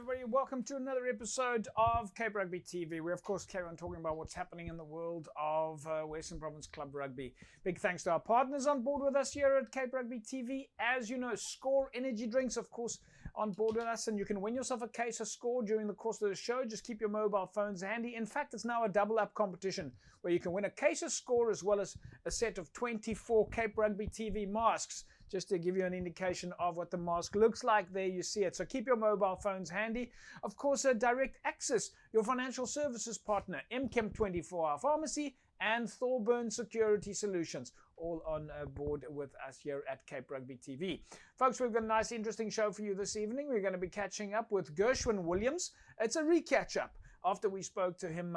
everybody. Welcome to another episode of Cape Rugby TV. We, of course, carry on talking about what's happening in the world of Western Province Club Rugby. Big thanks to our partners on board with us here at Cape Rugby TV. As you know, Score Energy Drinks, of course, on board with us, and you can win yourself a case of Score during the course of the show. Just keep your mobile phones handy. In fact, it's now a double-up competition where you can win a case of Score as well as a set of 24 Cape Rugby TV masks. Just to give you an indication of what the mask looks like, there you see it. So keep your mobile phones handy. Of course, Direct Access, your financial services partner, MChem 24-Hour Pharmacy, and Thorburn Security Solutions, all on board with us here at Cape Rugby TV. Folks, we've got a nice, interesting show for you this evening. We're going to be catching up with Gershwin Williams. It's a re-catch-up after we spoke to him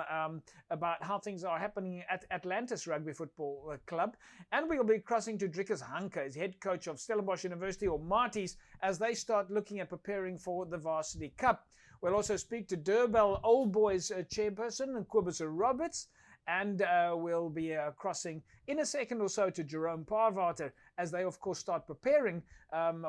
about how things are happening at Atlantis Rugby Football Club. And we'll be crossing to Driekus Hanke, as head coach of Stellenbosch University, or Marties, as they start looking at preparing for the Varsity Cup. We'll also speak to Durban Old Boys chairperson, Kobus Roberts, and we'll be crossing in a second or so to Jerome Paarwater, as they, of course, start preparing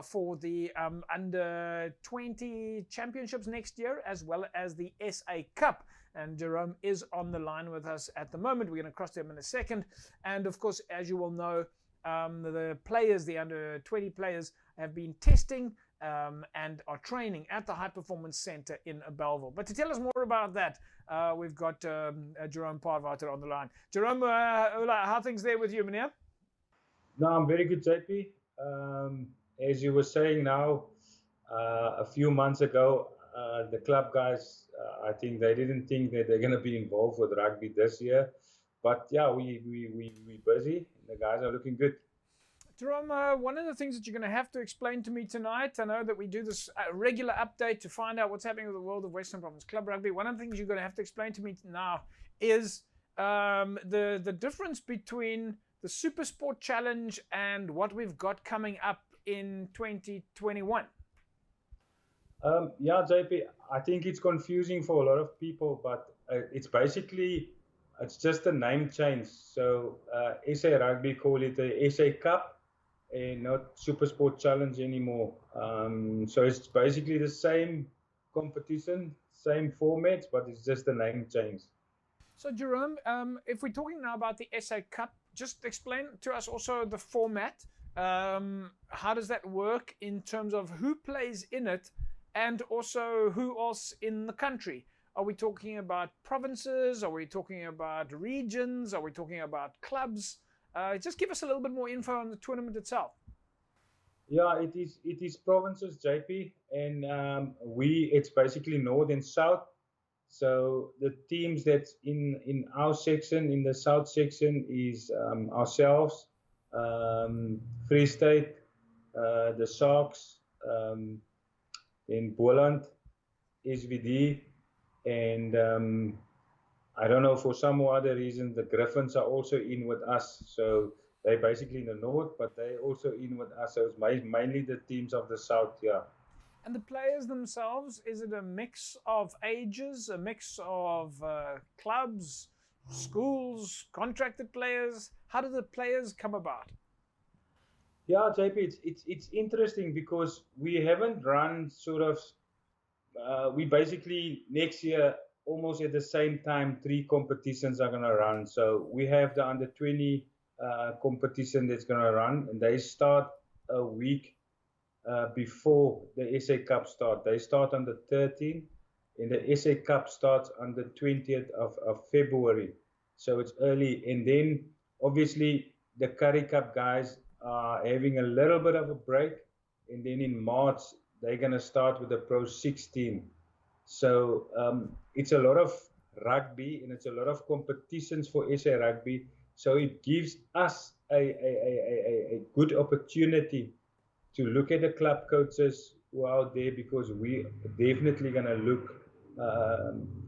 for the Under-20 Championships next year, as well as the SA Cup. And Jerome is on the line with us at the moment. We're going to cross to him in a second. And, of course, as you will know, the players, the Under-20 players, have been testing and are training at the High Performance Centre in Bellville. But to tell us more about that, we've got Jerome Paarwater on the line. Jerome, how are things there with you, meneer? No, I'm very good, JP. As you were saying now, a few months ago, the club guys, I think they didn't think that they're going to be involved with rugby this year. But yeah, we're busy. The guys are looking good. Jerome, one of the things that you're going to have to explain to me tonight, I know that we do this regular update to find out what's happening with the world of Western Province Club Rugby. One of the things you're going to have to explain to me now is the difference between the Super Sport Challenge and what we've got coming up in 2021. Yeah, JP, I think it's confusing for a lot of people, but it's just a name change. So SA Rugby call it the SA Cup and not Super Sport Challenge anymore. So it's basically the same competition, same formats, but it's just a name change. So Jerome, if we're talking now about the SA Cup, just explain to us also the format. How does that work in terms of who plays in it and also who else in the country? Are we talking about provinces? Are we talking about regions? Are we talking about clubs? Just give us a little bit more info on the tournament itself. Yeah, it is provinces, JP, and it's basically north and south. So the teams that's in our section, in the south section, is ourselves, Free State, the Sharks, in Boland, SVD, and I don't know, for some other reason, the Griffins are also in with us. So they're basically in the north, but they're also in with us. So it's mainly the teams of the south, yeah. And the players themselves, is it a mix of ages, a mix of clubs, schools, contracted players? How do the players come about? Yeah, JP, it's interesting because we haven't run sort of, we basically next year, almost at the same time, 3 competitions are going to run. So we have the Under-20 competition that's going to run, and they start a week before the SA Cup start. They start on the 13th, and the SA Cup starts on the 20th of February. So it's early. And then, obviously, the Currie Cup guys are having a little bit of a break. And then in March, they're going to start with the Pro 16. So it's a lot of rugby, and it's a lot of competitions for SA Rugby. So it gives us a good opportunity to look at the club coaches who are out there, because we're definitely going to look,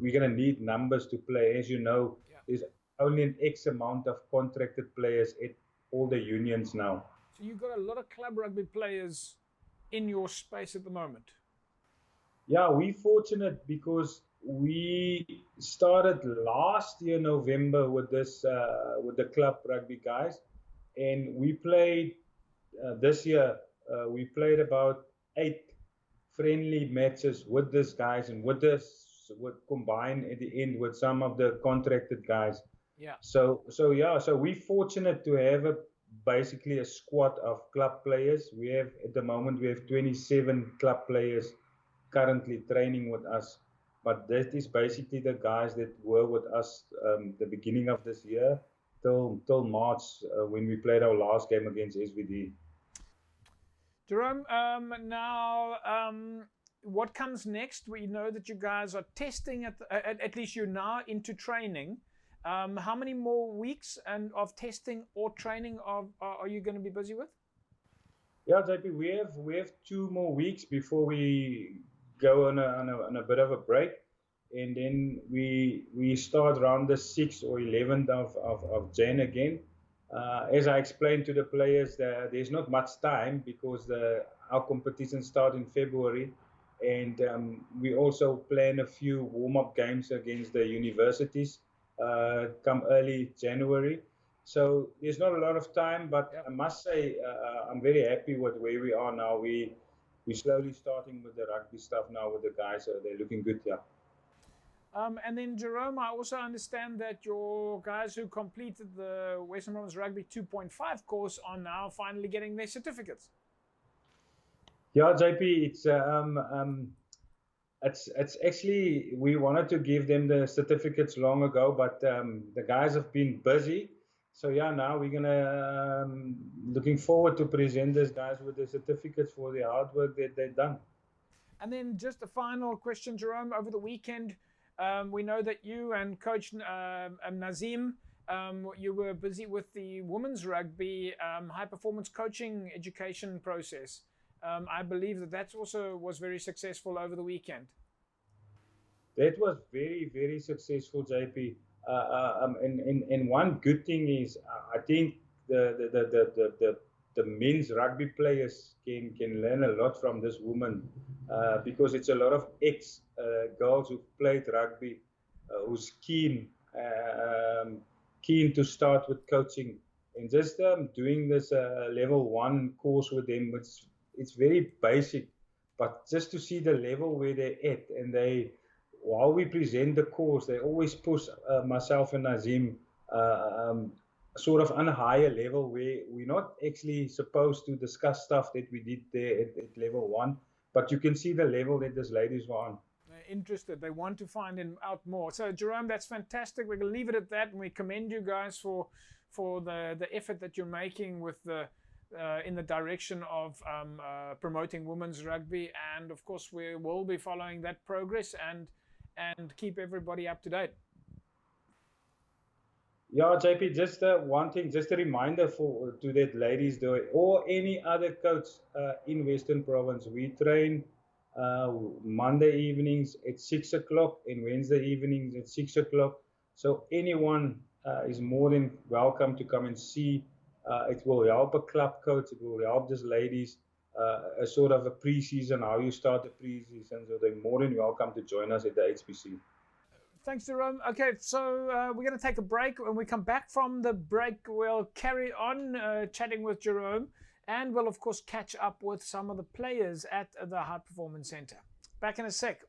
we're going to need numbers to play. As you know, there's only an X amount of contracted players at all the unions now. So you've got a lot of club rugby players in your space at the moment. Yeah, we're fortunate because we started last year November with this with the club rugby guys, and we played this year. We played about 8 friendly matches with these guys, and with this would combine at the end with some of the contracted guys. Yeah. So we're fortunate to have basically a squad of club players. We have at the moment we have 27 club players currently training with us. But that is basically the guys that were with us the beginning of this year till March when we played our last game against SVD. Jerome, what comes next? We know that you guys are testing at least you're now into training. How many more weeks of testing or training are you going to be busy with? Yeah, JP, we have 2 more weeks before we go on a bit of a break, and then we start around the 6th or 11th of Jan again. As I explained to the players, there's not much time because our competitions start in February, and we also plan a few warm-up games against the universities come early January. So there's not a lot of time, but I must say I'm very happy with where we are now. We're slowly starting with the rugby stuff now with the guys. They're looking good, yeah. And then, Jerome, I also understand that your guys who completed the Western Province Rugby 2.5 course are now finally getting their certificates. Yeah, JP, it's actually, we wanted to give them the certificates long ago, but the guys have been busy. So yeah, now we're gonna looking forward to present these guys with the certificates for the hard work that they've done. And then just a final question, Jerome. Over the weekend, we know that you and Coach Nazim, you were busy with the women's rugby high performance coaching education process. I believe that also was very successful over the weekend. That was very, very successful, JP. And one good thing is, I think the men's rugby players can learn a lot from this woman because it's a lot of ex girls who played rugby who's keen to start with coaching, and just doing this level 1 course with them. It's very basic, but just to see the level where they're at, and while we present the course, they always push myself and Nazim sort of on a higher level where we're not actually supposed to discuss stuff that we did there at level 1, but you can see the level that these ladies were on. They're interested. They want to find out more. So, Jerome, that's fantastic. We're going to leave it at that, and we commend you guys for the effort that you're making with in the direction of promoting women's rugby, and of course we will be following that progress and keep everybody up to date. Yeah, JP, just one thing, just a reminder to that ladies or any other coach in Western Province. We train Monday evenings at 6 o'clock and Wednesday evenings at 6 o'clock. So anyone is more than welcome to come and see. It will help a club coach. It will help these ladies a sort of a pre-season, how you start the pre-season. So they're more than welcome to join us at the HPC. Thanks, Jerome. Okay, so we're going to take a break. When we come back from the break, we'll carry on chatting with Jerome, and we'll, of course, catch up with some of the players at the High Performance Center. Back in a sec.